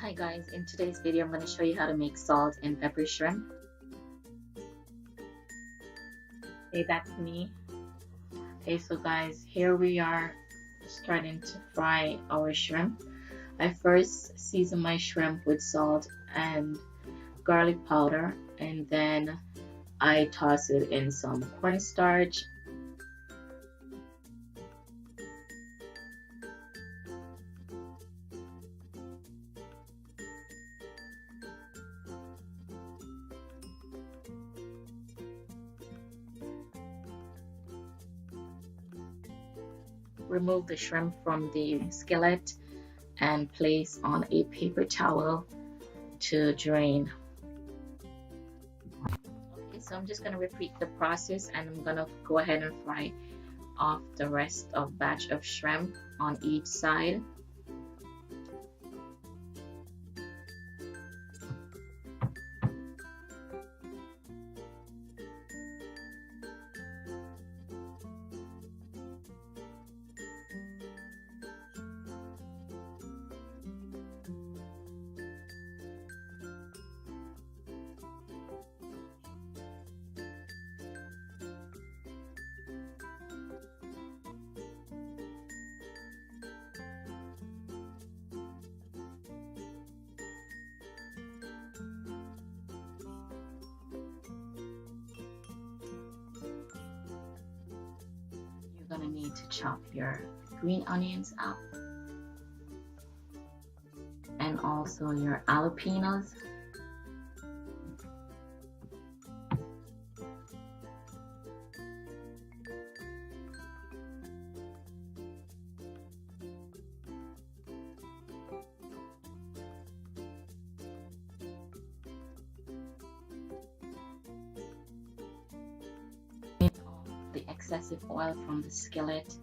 Hi guys, in today's video I'm going to show you how to make salt and pepper shrimp. Okay, that's me. Okay, so guys, here we are starting to fry our shrimp. I first season my shrimp with salt and garlic powder, and then I toss it in some cornstarch. Remove the shrimp from the skillet and place on a paper towel to drain. Okay, so I'm just going to repeat the process, and I'm going to go ahead and fry off the rest of batch of shrimp on each side. You're going to need to chop your green onions up and also your jalapenos. The excessive oil from the skillet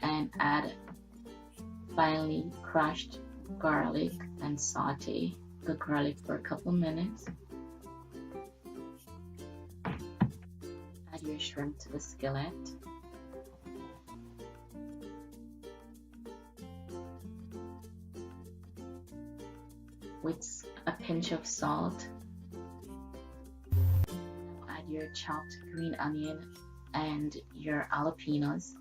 and add finely crushed garlic and saute the garlic for a couple minutes. Add your shrimp to the skillet. With a pinch of salt, add your chopped green onion and your jalapenos.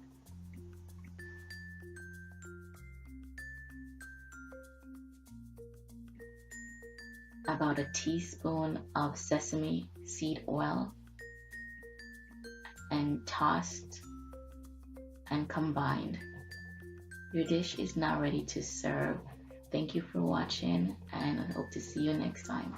About a teaspoon of sesame seed oil, and tossed and combined. Your dish is now ready to serve. Thank you for watching, and I hope to see you next time.